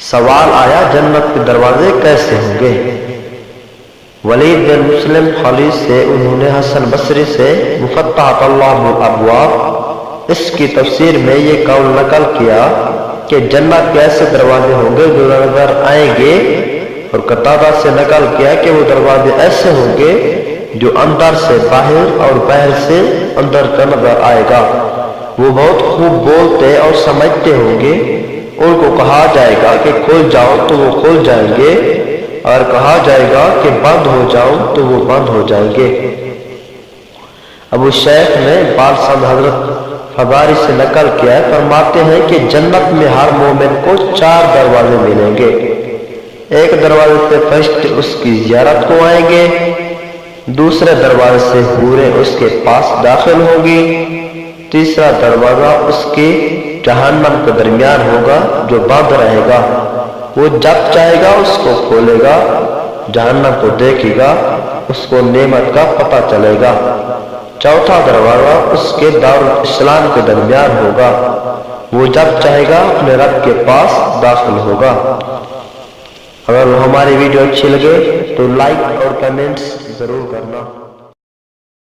سوال آیا جنت کے دروازے کیسے ہوں گے؟ ولید بن مسلم خلیج سے انہوں نے حسن بصری سے مفتحت اللہ الابواب اس کی تفسیر میں یہ قول نقل کیا کہ جنت کے ایسے دروازے ہوں گے جو نظر آئیں گے، اور قتادہ سے نقل کیا کہ وہ دروازے ایسے ہوں گے جو اندر سے باہر اور باہر سے اندر کا نظر آئے گا۔ وہ بہت خوب بولتے اور سمجھتے ہوں گے، ان کو کہا جائے گا کہ کھل جاؤ تو وہ کھل جائیں گے، اور کہا جائے گا کہ بند ہو جاؤ تو وہ بند ہو جائیں گے۔ ابو شیخ نے بالسند حضرت فباری سے نقل کیا ہے، فرماتے ہیں کہ جنت میں ہر مومن کو 4 دروازے ملیں گے۔ ایک دروازے سے فرشتے اس کی زیارت کو آئیں گے، دوسرے دروازے سے حوریں اس کے پاس داخل ہوں گی، تیسرا دروازہ اس کے جہنم کے درمیان ہوگا جو بند رہے گا، وہ جب چاہے گا اس کو کھولے گا، جہنم کو دیکھے گا، اس کو نعمت کا پتہ چلے گا۔ چوتھا دروازہ اس کے دارالاسلام کے درمیان ہوگا، وہ جب چاہے گا اپنے رب کے پاس داخل ہوگا۔ اگر ہماری ویڈیو اچھی لگے تو لائک اور کمنٹس ضرور کرنا۔